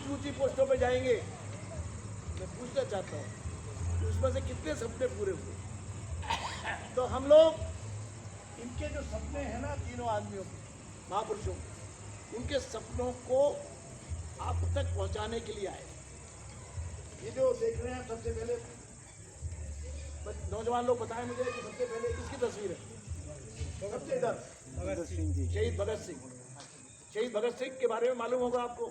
ऊंची ऊंची पोस्टों पे जाएंगे। मैं पूछना चाहता हूँ उसमें से कितने सपने पूरे हुए? तो हम लोग इनके जो सपने हैं ना, तीनों आदमियों के, महापुरुषों के, उनके सपनों को आप तक पहुंचाने के लिए आए। ये जो देख रहे हैं, सबसे पहले नौजवान लोग बताएं मुझे कि सबसे पहले किसकी तस्वीर है? सबसे इधर शहीद भगत सिंह। शहीद भगत सिंह के बारे में मालूम होगा आपको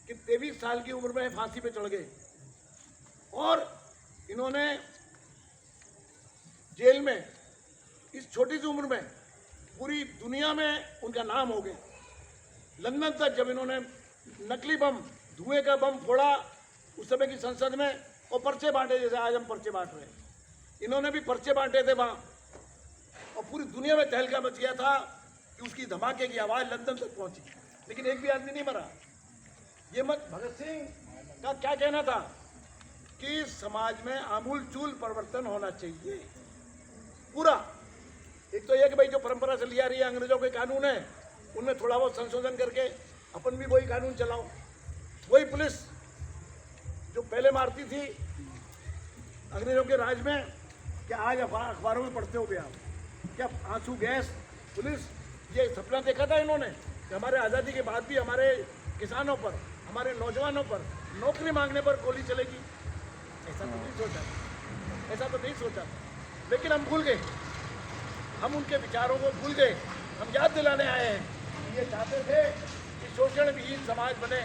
कि 23 साल की उम्र में फांसी पे चढ़ गए और इन्होंने जेल में इस छोटी सी उम्र में पूरी दुनिया में उनका नाम हो गया। लंदन तक जब इन्होंने नकली बम, धुएं का बम फोड़ा उस समय की संसद में, और पर्चे बांटे जैसे आज हम पर्चे बांट रहे हैं, इन्होंने भी पर्चे बांटे थे वहां, और पूरी दुनिया में तहलका मच गया था कि उसकी धमाके की आवाज लंदन तक पहुंची, लेकिन एक भी आदमी नहीं मरा। ये मत भगत सिंह का क्या कहना था कि समाज में आमूल चूल परिवर्तन होना चाहिए पूरा। एक तो यह कि भाई जो परंपरा से लिया रही है अंग्रेजों के कानून है, उनमें थोड़ा बहुत संशोधन करके अपन भी वही कानून चलाओ। वही पुलिस जो पहले मारती थी अंग्रेजों के राज में, क्या आज अखबारों में पढ़ते हो गए आप? क्या आंसू गैस पुलिस, ये सपना देखा था इन्होंने कि हमारे आज़ादी के बाद भी हमारे किसानों पर, हमारे नौजवानों पर नौकरी मांगने पर गोली चलेगी? ऐसा तो नहीं सोचा, ऐसा तो नहीं सोचा। लेकिन हम भूल गए, हम उनके विचारों को भूल गए। हम याद दिलाने आए हैं, ये चाहते थे कि शोषण विहीन समाज बने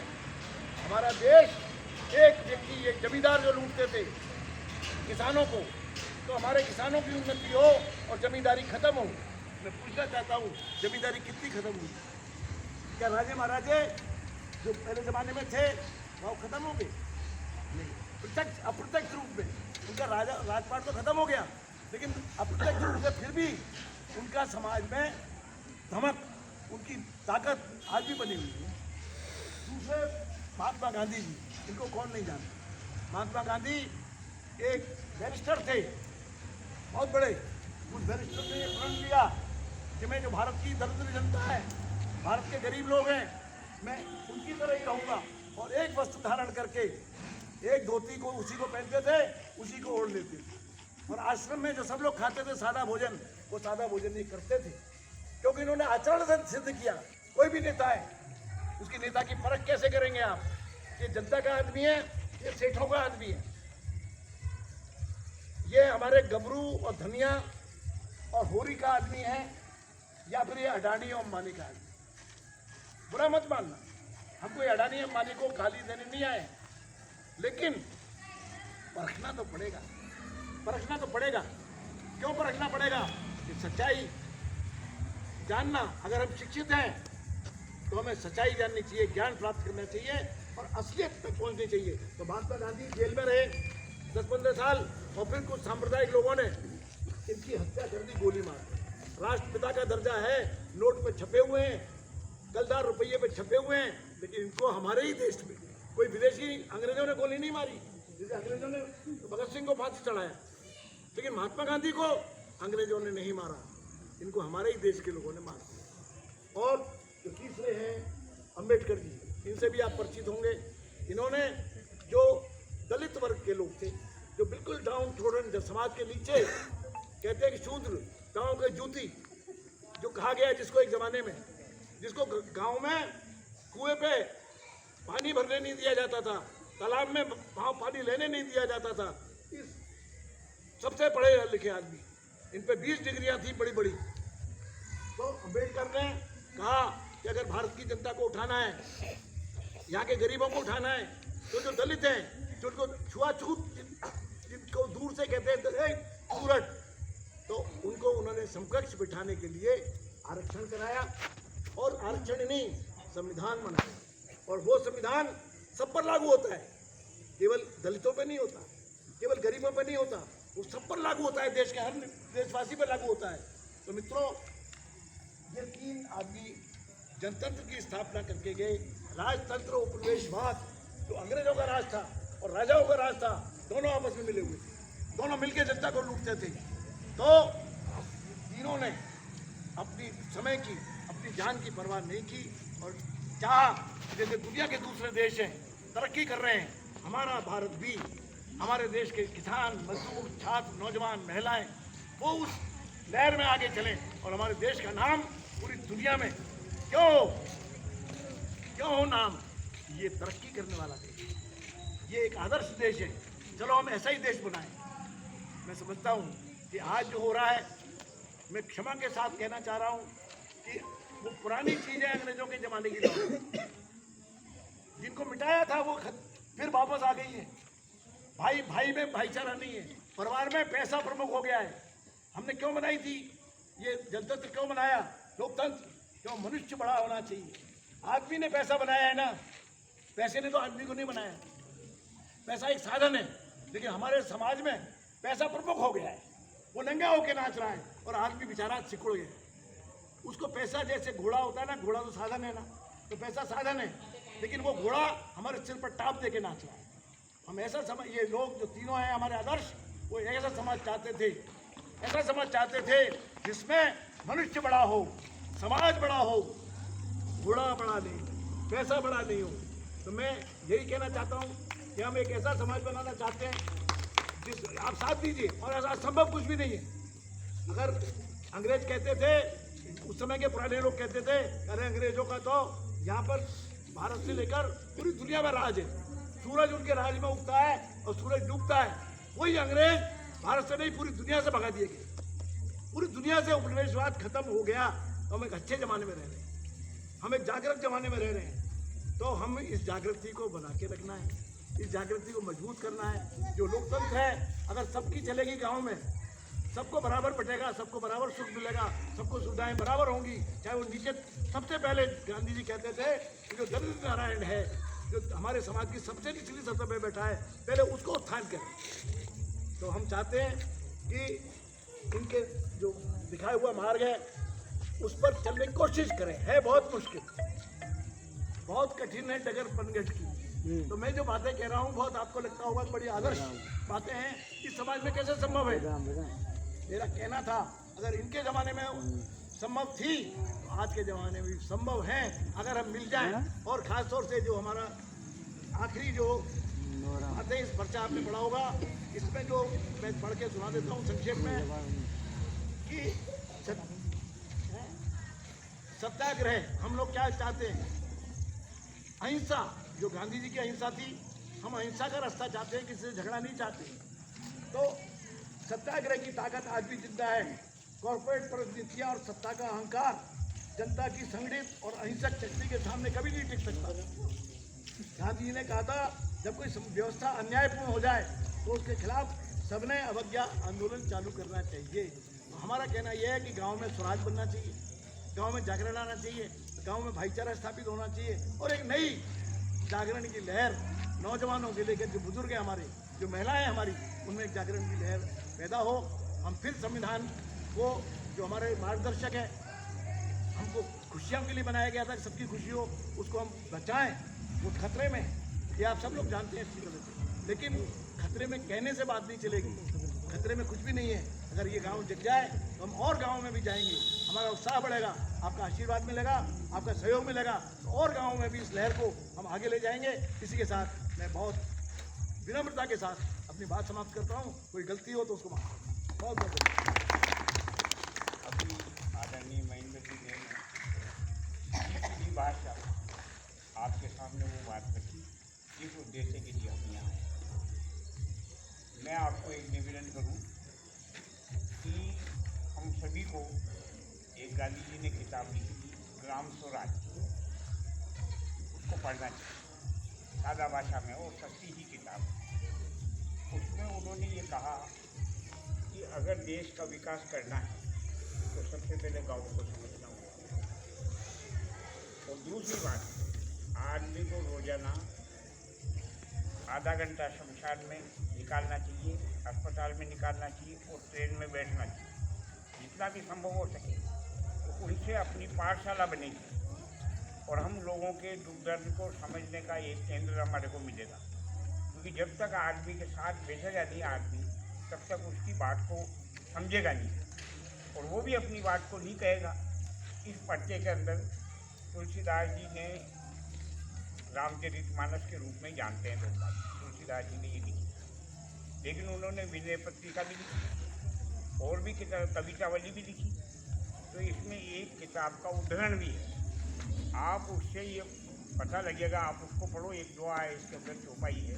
हमारा देश। एक व्यक्ति, एक जमींदार जो लूटते थे किसानों को, तो हमारे किसानों की उन्नति हो और जमींदारी खत्म हो। मैं पूछना चाहता हूँ, जमींदारी कितनी खत्म हुई? क्या राजे महाराजे जो पहले जमाने में थे वो खत्म हो गए? नहीं, प्रत्यक्ष अप्रत्यक्ष रूप में उनका राजपाट तो खत्म हो गया, लेकिन अप्रत्यक्ष रूप से फिर भी उनका समाज में धमक, उनकी ताकत आज भी बनी हुई है। दूसरे महात्मा गांधी जी, इनको कौन नहीं जानता? महात्मा गांधी एक बैरिस्टर थे, बहुत बड़े। उस बैरिस्टर ने ये प्रण लिया कि मैं जो भारत की दरिद्र जनता है, भारत के गरीब लोग हैं, मैं उनकी तरह ही रहूँगा। और एक वस्त्र धारण करके, एक धोती को उसी को पहनते थे, उसी को ओढ़ लेते थे। और आश्रम में जो सब लोग खाते थे सादा भोजन, वो सादा भोजन नहीं करते थे, क्योंकि इन्होंने आचरण से सिद्ध किया। कोई भी नेता है, उसकी नेता की परख कैसे करेंगे आप? ये जनता का आदमी है, ये सेठों का आदमी है, ये हमारे गबरू और धनिया और होरी का आदमी है, या फिर ये अडानी और अंबानी का आदमी? बुरा मत मानना, हमको ये अडानी अंबानी को गाली देने नहीं आए, लेकिन परखना तो पड़ेगा, परखना तो पड़ेगा। क्यों परखना पड़ेगा? कि सच्चाई जानना, अगर हम शिक्षित हैं तो हमें सच्चाई जाननी चाहिए, ज्ञान प्राप्त करना चाहिए और असलियत तक पहुंचनी चाहिए। तो महात्मा गांधी जेल में रहे 10-15 साल, और फिर कुछ सांप्रदायिक लोगों ने इनकी हत्या कर दी गोली मार। राष्ट्रपिता का दर्जा है, नोट पे छपे हुए हैं, कलदार रुपये पे छपे हुए हैं, लेकिन इनको हमारे ही देश में कोई विदेशी अंग्रेजों ने गोली नहीं मारी। जैसे अंग्रेजों ने भगत सिंह को फांसी चढ़ाया, लेकिन महात्मा गांधी को अंग्रेजों ने नहीं मारा, इनको हमारे ही देश के लोगों ने मारा। और जो तीसरे हैं अंबेडकर जी, इनसे भी आप परिचित होंगे। इन्होंने जो दलित वर्ग के लोग थे, जो बिल्कुल डाउन ट्रोडन समाज के नीचे, कहते हैं कि शूद्र, गांव के जूती जो कहा गया, जिसको एक जमाने में, जिसको गांव में कुएं पे पानी भरने नहीं दिया जाता था, तालाब में पानी लेने नहीं दिया जाता था, इस सबसे पढ़े लिखे आदमी, इन पे 20 डिग्रियां थी बड़ी बड़ी। तो अम्बेडकर ने कहा कि अगर भारत की जनता को उठाना है, यहाँ के गरीबों को उठाना है, तो जो दलित हैं, जो उनको छुआछूत, जिनको दूर से कहते हैं सूरज, तो उनको उन्होंने समकक्ष बिठाने के लिए आरक्षण कराया। और आरक्षण नहीं, संविधान बनाया, और वो संविधान सब पर लागू होता है, केवल दलितों पे नहीं होता, केवल गरीबों पे नहीं होता, वो सब पर लागू होता है, देश के हर देशवासी पर लागू होता है। तो मित्रों, ये 3 आदमी जनतंत्र की स्थापना करके गए। राजतंत्र उपनिवेशवाद, जो अंग्रेजों का राज था और राजाओं का राज था, दोनों आपस में मिले हुए थे, दोनों मिलकर जनता को लूटते थे। तो तीनों ने अपनी समय की, अपनी जान की परवाह नहीं की और चाहा, जैसे दुनिया के दूसरे देश हैं तरक्की कर रहे हैं, हमारा भारत भी, हमारे देश के किसान, मजदूर, छात्र, नौजवान, महिलाएं, वो उस लहर में आगे चलें और हमारे देश का नाम पूरी दुनिया में क्यों हो नाम, ये तरक्की करने वाला देश, ये एक आदर्श देश है। चलो हम ऐसा ही देश बनाएं। मैं समझता हूँ कि आज जो हो रहा है, मैं क्षमा के साथ कहना चाह रहा हूँ कि वो पुरानी चीज़ें अंग्रेजों के ज़माने की बात, जिनको मिटाया था वो फिर वापस आ गई है। भाई भाई में भाईचारा नहीं है, परिवार में पैसा प्रमुख हो गया है। हमने क्यों बनाई थी ये जनतंत्र, क्यों बनाया लोकतंत्र? क्यों? मनुष्य बड़ा होना चाहिए। आदमी ने पैसा बनाया है ना, पैसे ने तो आदमी को नहीं बनाया। पैसा एक साधन है, लेकिन हमारे समाज में पैसा प्रमुख हो गया है। वो नंगा होके नाच रहा है और आदमी बेचारा सिकुड़ गया। उसको पैसा जैसे घोड़ा होता है ना, घोड़ा तो साधन है ना, तो पैसा साधन है, लेकिन वो घोड़ा हमारे सिर पर टाप दे के नाच रहा है। हम ऐसा समझ, ये लोग जो तीनों हैं हमारे आदर्श, वो ऐसा समाज चाहते थे, ऐसा समाज चाहते थे जिसमें मनुष्य बड़ा हो, समाज बड़ा हो, घोड़ा बड़ा नहीं, पैसा बड़ा नहीं हो। तो मैं यही कहना चाहता हूँ कि हम एक ऐसा समाज बनाना चाहते हैं जिस आप साथ दीजिए, और ऐसा असंभव कुछ भी नहीं है। अगर अंग्रेज कहते थे, उस समय के पुराने लोग कहते थे, अरे अंग्रेजों का तो यहाँ पर भारत से लेकर पूरी दुनिया में राज है, सूरज उनके राज में उगता है और सूरज डूबता है। वही अंग्रेज भारत से नहीं, पूरी दुनिया से भगा दिए गए। पूरी दुनिया से उपनिवेशवाद खत्म हो गया। तो हम एक अच्छे ज़माने में रह रहे हैं, हम एक जागृत ज़माने में रह रहे हैं। तो हम इस जागृति को बना के रखना है, इस जागृति को मजबूत करना है। जो लोकतंत्र है, अगर सबकी चलेगी गाँव में, सबको बराबर बटेगा, सबको बराबर सुख मिलेगा, सबको सुविधाएं बराबर होंगी, चाहे वो नीचे। सबसे पहले गांधी जी कहते थे कि जो दरिद्र नारायण है, जो हमारे समाज की सबसे निचली सतह पे बैठा है, पहले उसको उत्थान करें। तो हम चाहते हैं कि इनके जो दिखाया हुआ मार्ग है उस पर चलने की कोशिश करें। है बहुत मुश्किल, बहुत कठिन है डगर पनघट की। तो मैं जो बातें कह रहा हूँ, बहुत आपको लगता होगा बड़ी आदर्श बातें हैं, इस समाज में कैसे संभव है। मेरा कहना था, अगर इनके ज़माने में संभव थी, तो आज के ज़माने में भी संभव है, अगर हम मिल जाएं। और ख़ास तौर से जो हमारा आखिरी जो बातें, इस पर्चा आपने पढ़ा होगा, इसमें जो मैं पढ़ के सुना देता हूँ संक्षेप में कि सत्याग्रह हम लोग क्या चाहते हैं, अहिंसा, जो गांधी जी की अहिंसा थी, हम अहिंसा का रास्ता चाहते हैं, किसी से झगड़ा नहीं चाहते। तो सत्याग्रह की ताकत आज भी जिंदा है। कॉर्पोरेट परिस्थितियाँ और सत्ता का अहंकार जनता की संगठित और अहिंसक शक्ति के सामने कभी नहीं टिक सकता। गांधी जी ने कहा था, जब कोई व्यवस्था अन्यायपूर्ण हो जाए तो उसके खिलाफ सबने अवज्ञा आंदोलन चालू करना चाहिए। हमारा कहना यह है कि गांव में स्वराज बनना चाहिए, गांव में जागरण आना चाहिए, गांव में भाईचारा स्थापित होना चाहिए, और एक नई जागरण की लहर नौजवानों से लेकर जो बुजुर्ग हैं हमारे, जो महिलाएं हमारी, उनमें एक जागरण की लहर पैदा हो। हम फिर संविधान को, जो हमारे मार्गदर्शक है, हमको खुशियों के लिए बनाया गया था, सबकी खुशी हो, उसको हम बचाएं। वो खतरे में, ये आप सब लोग जानते हैं अच्छी तरह से, लेकिन खतरे में कहने से बात नहीं चलेगी। खतरे में कुछ भी नहीं है। अगर ये गांव जग जाए तो हम और गाँव में भी जाएंगे, हमारा उत्साह बढ़ेगा, आपका आशीर्वाद मिलेगा, आपका सहयोग मिलेगा, तो और गाँव में भी इस लहर को हम आगे ले जाएंगे। इसी के साथ मैं बहुत विनम्रता के साथ अपनी बात समाप्त करता हूँ। कोई गलती हो तो उसको माफ। बहुत बहुत अभी आदरणीय महेंद्र जी ने भाषा आपके सामने वो बात रखी जिस उद्देश्य के लिए हम यहाँ आए। मैं आपको एक निवेदन करूँ कि हम सभी को, एक गांधी जी ने किताब लिखी थी ग्राम स्वराज, उसको पढ़ना चाहिए सादा भाषा में, और सच्ची ही किताब है। उसमें उन्होंने ये कहा कि अगर देश का विकास करना है तो सबसे पहले गाँव को समझना होगा। और दूसरी बात, आदमी को रोजाना आधा घंटा शमशान में निकालना चाहिए, अस्पताल में निकालना चाहिए, और ट्रेन में बैठना चाहिए, जितना भी संभव हो सके। तो उनसे अपनी पाठशाला बनेगी और हम लोगों के दुख दर्द को समझने का एक केंद्र हमारे को मिलेगा। क्योंकि जब तक आदमी के साथ बैठेगा नहीं आदमी, तब तक उसकी बात को समझेगा नहीं, और वो भी अपनी बात को नहीं कहेगा। इस पर्चे के अंदर तुलसीदास जी ने रामचरितमानस के रूप में जानते हैं लोग। तुलसीदास जी ने ये लिखी, लेकिन उन्होंने विनय पत्रिका भी लिखी और भी कवितावली भी लिखी। तो इसमें एक किताब का उद्धरण भी है, आप उससे ये पता लगेगा, आप उसको पढ़ो, एक दुआ है इसके अंदर चौपाई है,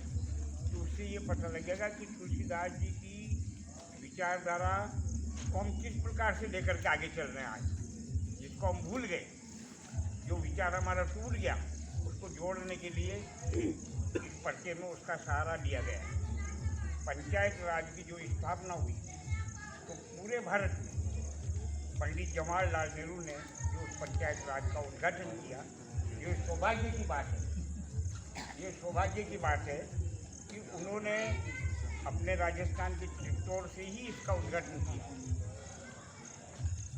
तो उससे ये पता लगेगा कि तुलसीदास जी की विचारधारा को हम किस प्रकार से लेकर के आगे चल रहे हैं आज, जिसको हम भूल गए, जो विचार हमारा टूट गया, उसको जोड़ने के लिए इस पर्चे में उसका सहारा लिया गया है। पंचायत राज की जो स्थापना हुई तो पूरे भारत में पंडित जवाहरलाल नेहरू ने जो पंचायत राज का उद्घाटन किया, ये सौभाग्य की बात है। ये सौभाग्य की बात है कि उन्होंने अपने राजस्थान के चित्तौड़ से ही इसका उद्घाटन किया।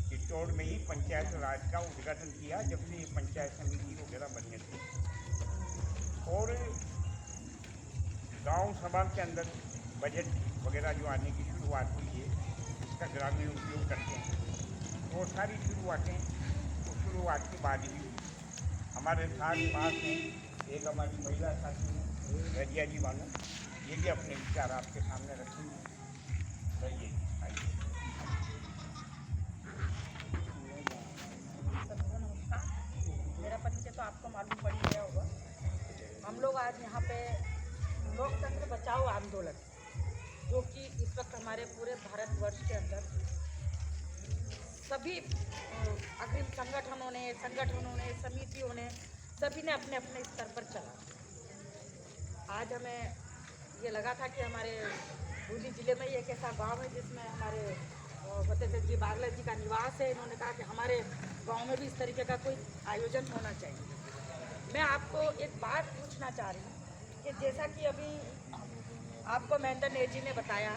चित्तौड़ में ही पंचायत राज का उद्घाटन किया जब से ये पंचायत समिति वगैरह बनने थे। और गांव सभा के अंदर बजट वगैरह जो आने की शुरुआत हुई है, इसका ग्रामीण उपयोग करते हैं, वो सारी शुरुआतें तो शुरुआत के बाद ही हुई। हमारे साथ पास में एक हमारी महिला साथी रजिया जी वाला, ये भी अपने विचार आपके सामने रखेंगे। रहिए, आइए। मेरा परिचय तो आपको मालूम पड़ गया होगा। हम लोग आज यहाँ पे लोकतंत्र बचाओ आंदोलन, जो कि इस वक्त हमारे पूरे भारतवर्ष के अंदर सभी अग्रिम संगठनों ने, समितियों ने, सभी ने अपने अपने स्तर पर चला। आज हमें ये लगा था कि हमारे बूंदी जिले में एक ऐसा गांव है जिसमें हमारे फतेह जी बागला जी का निवास है। इन्होंने कहा कि हमारे गांव में भी इस तरीके का कोई आयोजन होना चाहिए। मैं आपको एक बात पूछना चाह रही हूँ कि जैसा कि अभी आपको महेंद्र नेहरू जी ने बताया,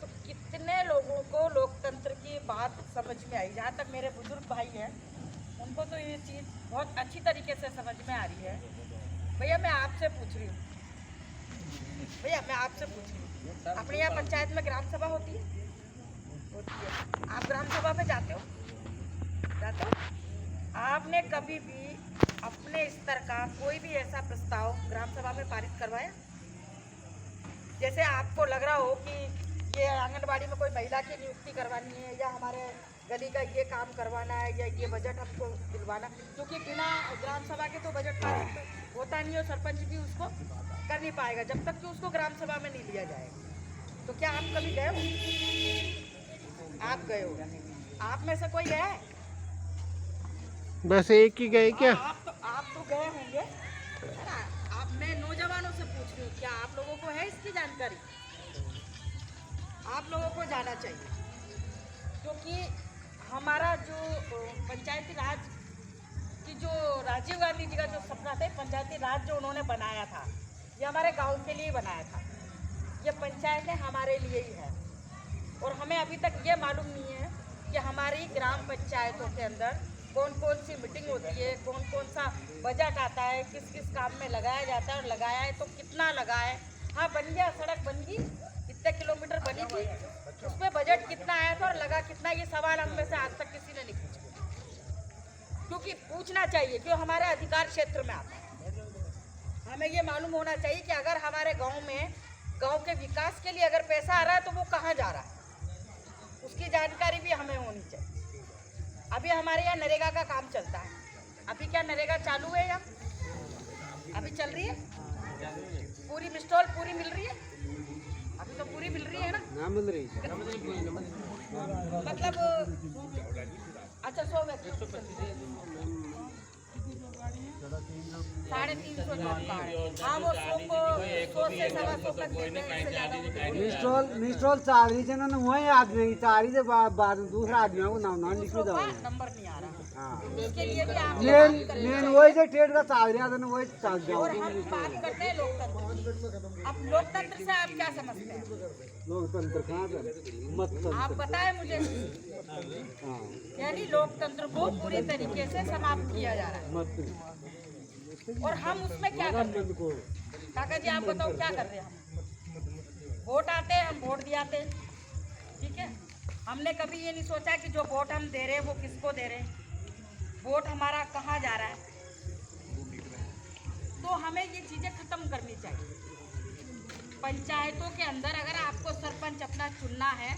तो कितने लोगों को लोकतंत्र की बात समझ में आई। जहाँ तक मेरे बुजुर्ग भाई हैं, उनको तो ये चीज़ बहुत अच्छी तरीके से समझ में आ रही है। भैया मैं आपसे पूछ रही हूँ, अपने यहाँ पंचायत में ग्राम सभा होती है? आप ग्राम सभा में जाते हो? आपने कभी भी अपने स्तर का कोई भी ऐसा प्रस्ताव ग्राम सभा में पारित करवाया? जैसे आपको लग रहा हो कि ये आंगनबाड़ी में कोई महिला की नियुक्ति करवानी है, या हमारे गली का ये काम करवाना है, या ये बजट हमको दिलवाना, क्योंकि बिना ग्राम सभा के तो बजट पारित होता नहीं, और सरपंच भी उसको कर नहीं पाएगा जब तक कि उसको ग्राम सभा में नहीं लिया जाएगा। तो क्या आप कभी गए हो? आप गए हो? आप में से कोई गया है? बस एक ही गए क्या? आप तो गए होंगे, है ना? आप, मैं नौजवानों से पूछ रही हूँ, क्या आप लोगों को है इसकी जानकारी? आप लोगों को जाना चाहिए, क्योंकि हमारा जो पंचायती राज की जो राजीव गांधी जी का जो सपना था, पंचायती राज जो उन्होंने बनाया था, ये हमारे गांव के लिए बनाया था। ये पंचायतें हमारे लिए ही है, और हमें अभी तक ये मालूम नहीं है कि हमारी ग्राम पंचायतों के अंदर कौन कौन सी मीटिंग होती है, कौन कौन सा बजट आता है, किस किस काम में लगाया जाता है, और लगाया है तो कितना लगा है। हाँ, बन गया, सड़क बन गई, कितने किलोमीटर बनी थी, उसमें बजट कितना आया था और लगा कितना, ये सवाल हम में से आज तक किसी ने नहीं पूछा। क्योंकि पूछना चाहिए, क्यों हमारे अधिकार क्षेत्र में आता है। हमें ये मालूम होना चाहिए कि अगर हमारे गाँव में, गाँव के विकास के लिए अगर पैसा आ रहा है तो वो कहाँ जा रहा है, उसकी जानकारी भी हमें होनी चाहिए। अभी हमारे यहाँ नरेगा का काम चलता है। अभी क्या नरेगा चालू है या अभी चल रही है? पूरी मिस्टॉल पूरी मिल रही है? अभी तो पूरी मिल रही है ना? ना मिल रही है। मतलब अच्छा 100 350 नोट कार्ड। हाँ, वो 100 को 100 से 125 तक देते हैं, इससे ज़्यादा वो देते हैं। मिस्ट्रोल चाल रही है ना, वही आदमी चाल रही है, बाद दूसरा आदमी को नाम लिख दो। नंबर नहीं आ रहा, इसके लिए भी आप मेन वही जो ट्रेड का चाल रहा था ना, वही चाल जाओ। और हम बात करते हैं लोकतंत्र। अब लोकतंत्र से आप क्या समझते हैं? लोकतंत्र कहाँ पर मत आप बताएं मुझे। यानी लोकतंत्र को पूरी तरीके से समाप्त किया जा रहा है, मत, और हम उसमें क्या कर रहे हैं? काका जी आप बताओ क्या कर रहे हैं? हम वोट आते हैं, हम वोट दियाते हैं, ठीक है। हमने कभी ये नहीं सोचा कि जो वोट हम दे रहे हैं वो किसको दे रहे हैं, वोट हमारा कहाँ जा रहा है। तो हमें ये चीज़ें ख़त्म करनी चाहिए। पंचायतों के अंदर अगर आपको सरपंच अपना चुनना है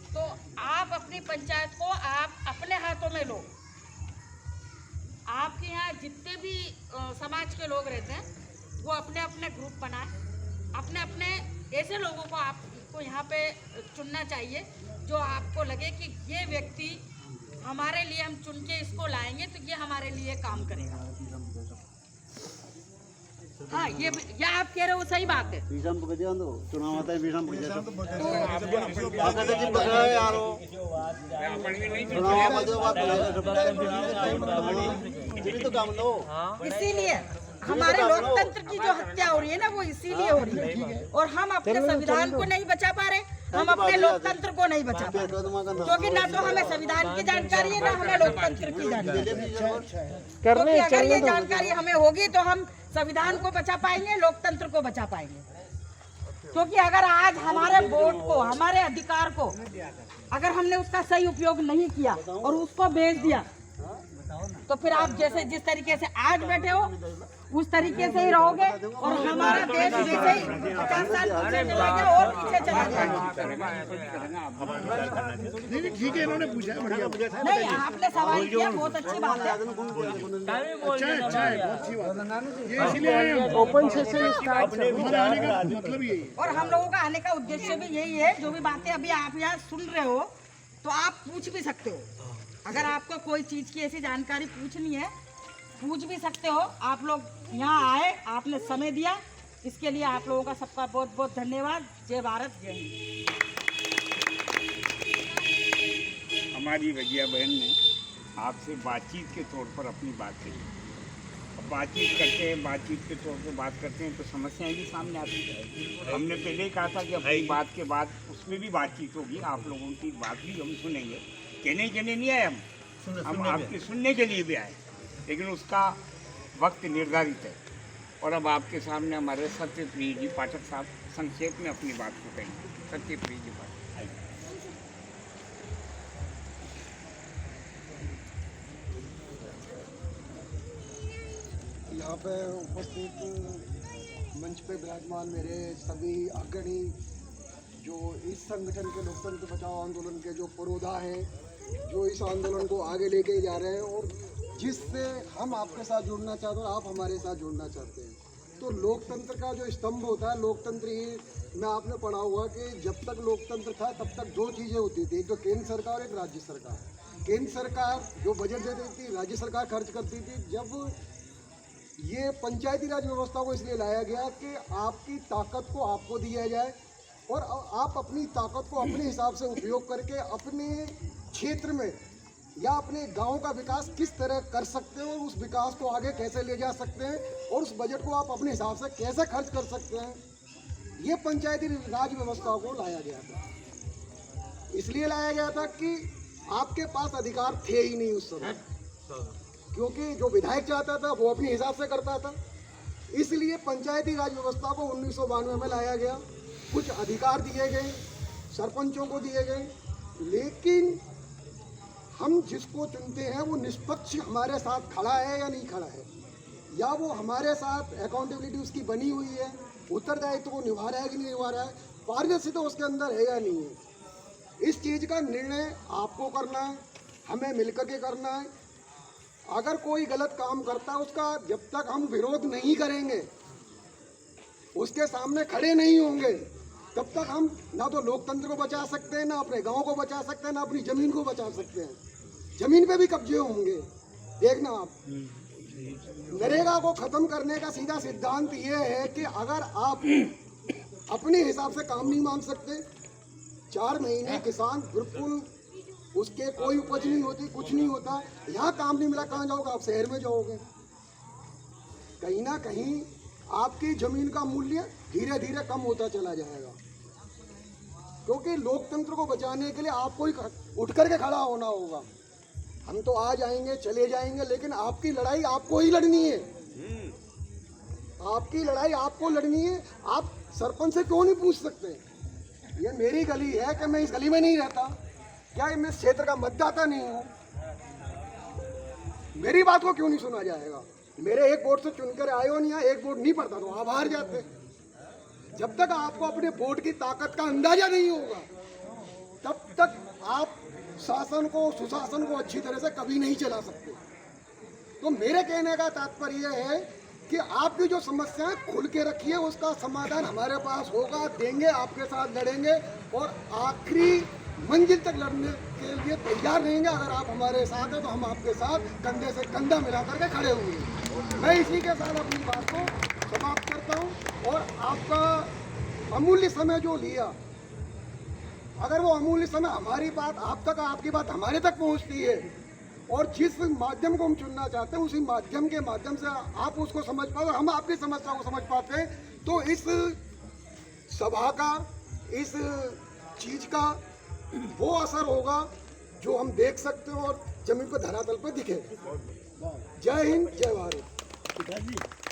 तो आप अपनी पंचायत को आप अपने हाथों में लो। आपके यहाँ जितने भी समाज के लोग रहते हैं वो अपने अपने ग्रुप बनाए, अपने अपने ऐसे लोगों को आपको यहाँ पे चुनना चाहिए जो आपको लगे कि ये व्यक्ति हमारे लिए, हम चुन के इसको लाएंगे तो ये हमारे लिए काम करेगा। हाँ, ये आप कह रहे हो सही बात है। चुनाव आता है इसीलिए हमारे लोकतंत्र की जो हत्या हो रही है ना, वो इसीलिए हो रही है। और हम अपने संविधान को नहीं बचा पा रहे, हम अपने लोकतंत्र को नहीं बचा पा रहे, क्योंकि ना तो हमें संविधान की जानकारी है, ना हमें लोकतंत्र की जानकारी है। क्योंकि अगर ये जानकारी हमें होगी तो हम संविधान को बचा पाएंगे, लोकतंत्र को बचा पाएंगे। क्योंकि अगर आज हमारे वोट को, हमारे अधिकार को अगर हमने उसका सही उपयोग नहीं किया और उसको बेच दिया, तो फिर आप जैसे जिस तरीके से आज बैठे हो उस तरीके से ही रहोगे और हमारा देश जैसे ही 50 साल पीछे चला गया और पीछे चला जाएगा। नहीं ठीक है, इन्होंने पूछा है, बढ़िया। नहीं, आपने सवाल किया, बहुत अच्छी बात है। अच्छा है, बहुत अच्छी बात है। ये इसीलिए ओपन सेशन स्टार्ट आने का मतलब यही है। और हम लोगों का आने का उद्देश्य भी यही है। जो भी बातें अभी आप यहाँ सुन रहे हो तो आप पूछ भी सकते हो। अगर आपको कोई चीज़ की ऐसी जानकारी पूछनी है, पूछ भी सकते हो। आप लोग यहाँ आए, आपने समय दिया, इसके लिए आप लोगों का सबका बहुत बहुत धन्यवाद। जय भारत, जय हिंद। हमारी रजिया बहन ने आपसे बातचीत के तौर पर अपनी बात कही। अब बातचीत करते हैं, बातचीत के तौर पर बात करते हैं तो समस्याएं भी सामने आती है। हमने पहले ही कहा था कि अपनी बात के बाद उसमें भी बातचीत होगी, आप लोगों की बात भी हम सुनेंगे। कहने नहीं आए हम आपके सुनने के लिए भी आए, लेकिन उसका वक्त निर्धारित है। और अब आपके सामने हमारे सत्यप्रिय जी पाठक साहब संक्षेप में अपनी बात को कहेंगे। सत्यप्रिय जी पाठक, आइए। यहाँ पे उपस्थित मंच पे विराजमान मेरे सभी अग्रणी जो इस संगठन के लोकतंत्र बचाओ आंदोलन के जो पुरोधा हैं, जो इस आंदोलन को आगे लेके जा रहे हैं और जिससे हम आपके साथ जुड़ना चाहते हैं, आप हमारे साथ जुड़ना चाहते हैं। तो लोकतंत्र का जो स्तंभ होता है, लोकतंत्र ही में आपने पढ़ा हुआ कि जब तक लोकतंत्र था तब तक दो चीज़ें होती थी, एक तो केंद्र सरकार और एक राज्य सरकार। केंद्र सरकार जो बजट देती थी, राज्य सरकार खर्च करती थी। जब ये पंचायती राज व्यवस्था को इसलिए लाया गया कि आपकी ताकत को आपको दिया जाए और आप अपनी ताकत को अपने हिसाब से उपयोग करके अपने क्षेत्र में या अपने गांव का विकास किस तरह कर सकते हैं और उस विकास को आगे कैसे ले जा सकते हैं और उस बजट को आप अपने हिसाब से कैसे खर्च कर सकते हैं, ये पंचायती राज व्यवस्था को लाया गया था। इसलिए लाया गया था कि आपके पास अधिकार थे ही नहीं उस समय, क्योंकि जो विधायक चाहता था वो अपने हिसाब से करता था। इसलिए पंचायती राज व्यवस्था को 1992 में लाया गया। कुछ अधिकार दिए गए, सरपंचों को दिए गए, लेकिन हम जिसको चुनते हैं वो निष्पक्ष हमारे साथ खड़ा है या नहीं खड़ा है, या वो हमारे साथ अकाउंटेबिलिटी उसकी बनी हुई है, उत्तरदायित्व को निभा रहा है कि नहीं निभा रहा है, पारदर्शिता उसके अंदर है या नहीं है। इस चीज़ का निर्णय आपको करना है, हमें मिलकर के करना है। अगर कोई गलत काम करता है उसका जब तक हम विरोध नहीं करेंगे, उसके सामने खड़े नहीं होंगे, तब तक हम ना तो लोकतंत्र को बचा सकते हैं, ना अपने गांव को बचा सकते हैं, ना अपनी ज़मीन को बचा सकते हैं। ज़मीन पे भी कब्जे होंगे। देखना आप, नरेगा को ख़त्म करने का सीधा सिद्धांत ये है कि अगर आप अपने हिसाब से काम नहीं मान सकते, 4 महीने किसान बिल्कुल उसके कोई उपज नहीं होती, कुछ नहीं होता, यहाँ काम नहीं मिला, कहाँ जाओगे आप? शहर में जाओगे। कहीं ना कहीं आपकी ज़मीन का मूल्य धीरे धीरे कम होता चला जाएगा, क्योंकि लोकतंत्र को बचाने के लिए आपको ही उठ करके खड़ा होना होगा। हम तो आ जाएंगे, चले जाएंगे, लेकिन आपकी लड़ाई आपको ही लड़नी है। आपकी लड़ाई आपको लड़नी है। आप सरपंच से क्यों नहीं पूछ सकते, ये मेरी गली है कि मैं इस गली में नहीं रहता, क्या मैं इस क्षेत्र का मतदाता नहीं हूँ? मेरी बात को क्यों नहीं सुना जाएगा? मेरे एक वोट से चुनकर आए हो नहीं, यहाँ एक वोट नहीं पड़ता तो आप हार जाते। जब तक आपको अपने वोट की ताकत का अंदाजा नहीं होगा तब तक आप शासन को, सुशासन को अच्छी तरह से कभी नहीं चला सकते। तो मेरे कहने का तात्पर्य है कि आपकी जो समस्याएं खुल के रखिए, उसका समाधान हमारे पास होगा, देंगे, आपके साथ लड़ेंगे और आखिरी मंजिल तक लड़ने के लिए तैयार रहेंगे। अगर आप हमारे साथ हैं तो हम आपके साथ कंधे से कंधा मिला करके खड़े हुए हैं। मैं इसी के साथ अपनी बात को समाप्त करता हूं और आपका अमूल्य समय जो लिया, अगर वो अमूल्य समय हमारी बात आप तक, आपकी बात हमारे तक पहुंचती है और जिस माध्यम को हम चुनना चाहते हैं उसी माध्यम के माध्यम से आप उसको समझ पाओ, हम आपकी समस्या को समझ पाते हैं, तो इस सभा का, इस चीज का वो असर होगा जो हम देख सकते हो और जमीन पर धरातल पर दिखे। जय हिंद, जय भारत।